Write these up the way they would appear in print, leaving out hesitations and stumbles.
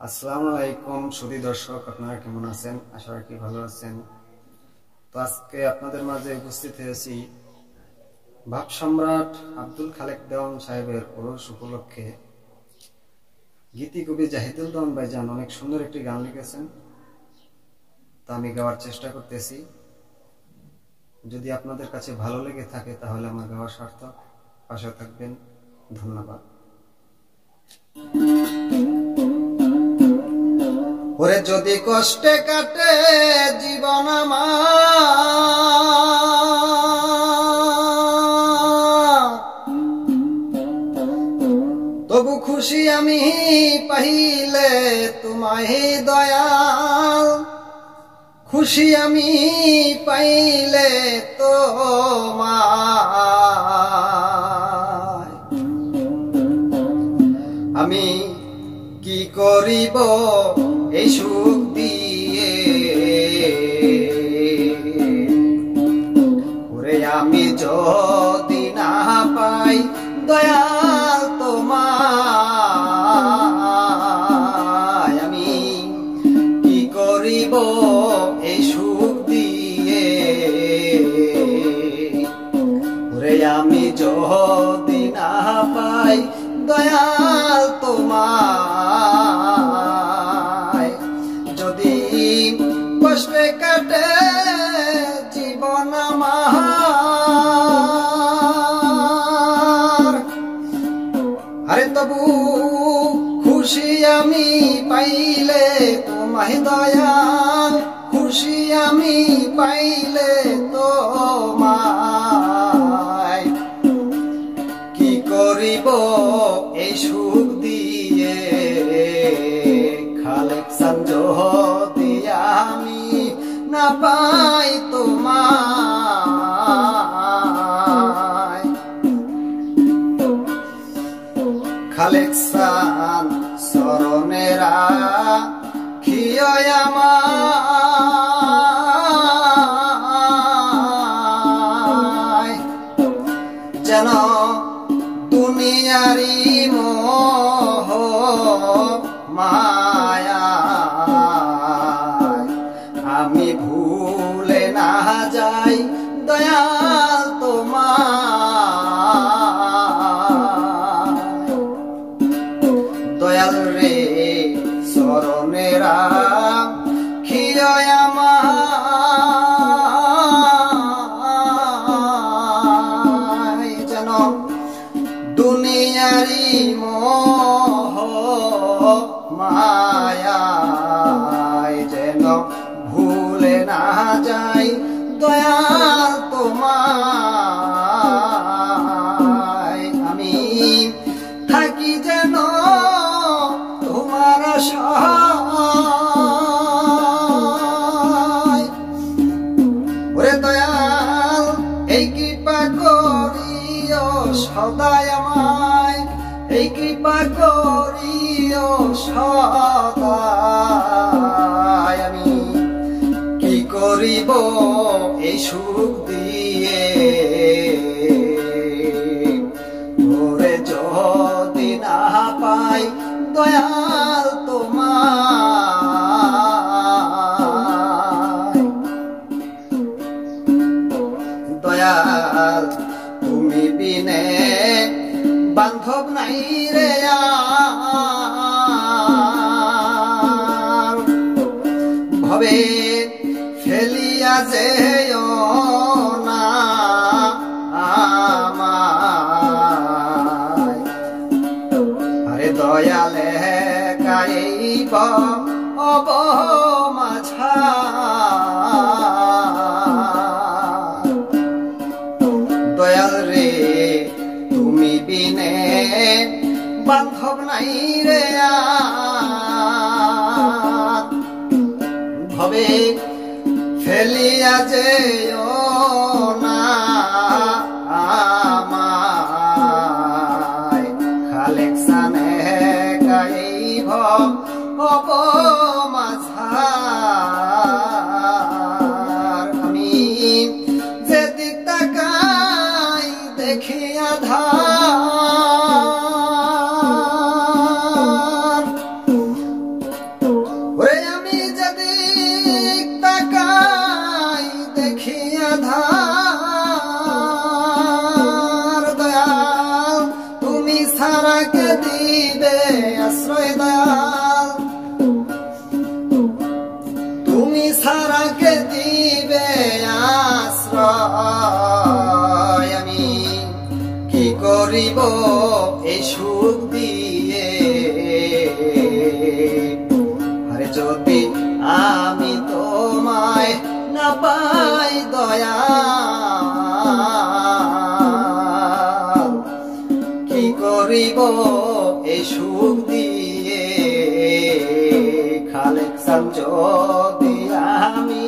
আসসালামু আলাইকুম সুধী দর্শক, আপনারা কেমন আছেন? আশা রাখি ভালো আছেন। তো আজকে আপনাদের মাঝে উপস্থিত হয়েছি ভাব সম্রাট আব্দুল খালেক দেওয়ান সাহেবের ওরস উপলক্ষে। গীতি কবি জাহিদুল দেওয়ান ভাইজান অনেক সুন্দর একটি গান লিখেছেন, তা আমি গাওয়ার চেষ্টা করতেছি। যদি আপনাদের কাছে ভালো লেগে থাকে তাহলে আমার গাওয়া সার্থক। পাশে থাকবেন, ধন্যবাদ। ওরে যদি কষ্টে কাটে জীবন আমার, তবু খুশি আমি পাইলে তোমায় দয়াল, খুশি আমি পাইলে তোমায়। আমি কি করিব এই সুখ দিয়ে, ওরে আমি যদি না পাই দয়াল তোমায়। আমি কি করিব এই সুখ দিয়ে, ওরে আমি যদি না পাই দয়াল তোমায়। যদি কষ্টে কাটে জীবন আমার, আরে তবু খুশি আমি পাইলে তোমায় দয়াল, খুশি আমি পাইলে তোমায়। কি করিব এই সুখ দিয়ে, খালেক চান যদি আমি না পাই তোমায়। খালেক চান চরণেরা খিয় আমায়, যেন দুনিয়ারি মোহ মায়া আমি ভুলে না যাই দয়াল তোমায়। দয়াল রে চরণেরা খিয় আমায়, যেন দুনিয়ারি মোহ মায়ায় যেন ভুলে না যাই দয়াল তোমায়। আমি থাকি যেন তোমার আশায়, ওরে দয়াল এই কৃপা করিও সদায় আমায়, এই কৃপা করিও সদায়। আমি কি করিব এই সুখ দিয়ে, ওরে যদি না পাই দয়াল তোমায়। দয়াল তুমি বিনে বান্ধব নাই রে আর, ভবে ফেলিয়া যেও না আমায়। আরে দয়ালে গাইব অবমাঝা, দয়াল রে তুমি বিনে বান্ধব নাই রে আর, ভবে ফেলিয়া যেও না আমায়। খালেক চানে গাইব অবমাঝার, আমি যেদিক তাকাই দেখি আধার, এই সুখ দিয়ে? আরে যদি আমি তোমায় না পাই দয়াল, কি করিব এই সুখ দিয়ে? খালেক চান যদি আমি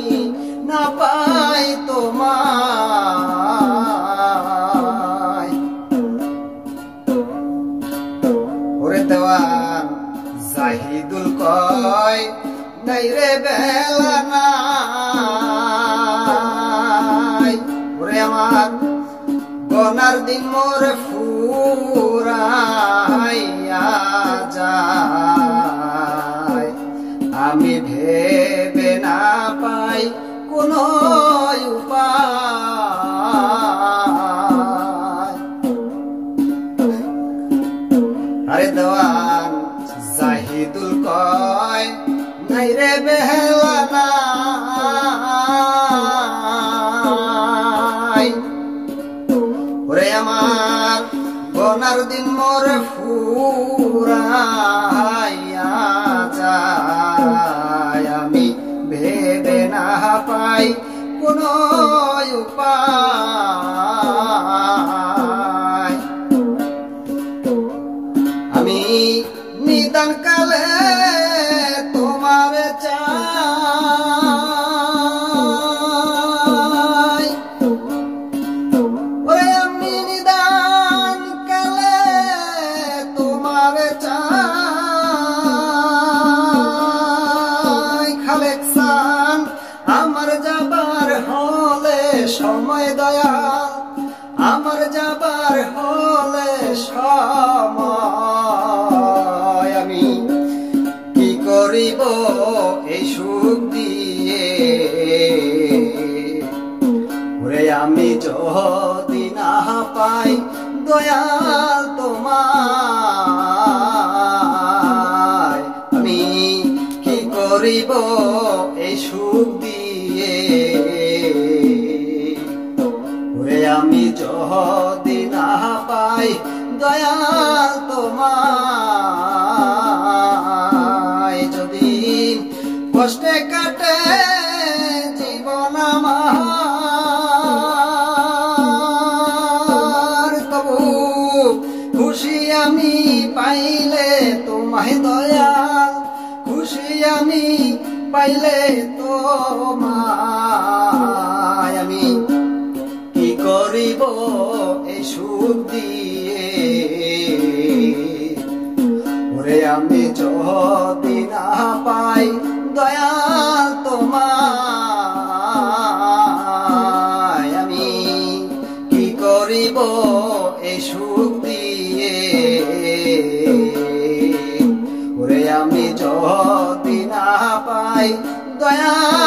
না পাই তোমায়। ওরে দেওয়ান জাহিদুল কয় নাই রে বেলা নাই। ওরে আমার গনার দিন মোরে ফুরাইয়া যায়, আমি ভেবে না পাই কোন উপায়। আরে দেওয়ান জাহিদুল কয় নাই রে বেলা নাই। ওরে আমার গনার দিন মোরে ফুরাইয়া যায়, আমি ভেবে না পাই কোন উপায়। আমি নিদান কালে তোমার চাই, ওরে আমি নিদান কালে তোমার চাই। খালেক চান আমার যাবার হলে সময় দয়াল, আমার যাবার হলে সময়, আমি কি করিব এই সুখ দিয়ে? ওরে আমি যদি না পাই দয়াল তোমায়, আমি কি করিব এই সুখ দিয়ে? ওরে আমি যদি না পাই দয়াল তোমায়, যদি কষ্টে কাটে জীবন আমার, তবু খুশি আমি পাইলে তোমায় দয়াল, খুশি আমি পাইলে তোমায়, আমি কি করিব এই সুখ দিয়ে? ওরে আমি যদি না পাই দয়াল তোমায়, আমি কি করিব এই সুখ দিয়ে? ওরে আমি যদি না পাই দয়াল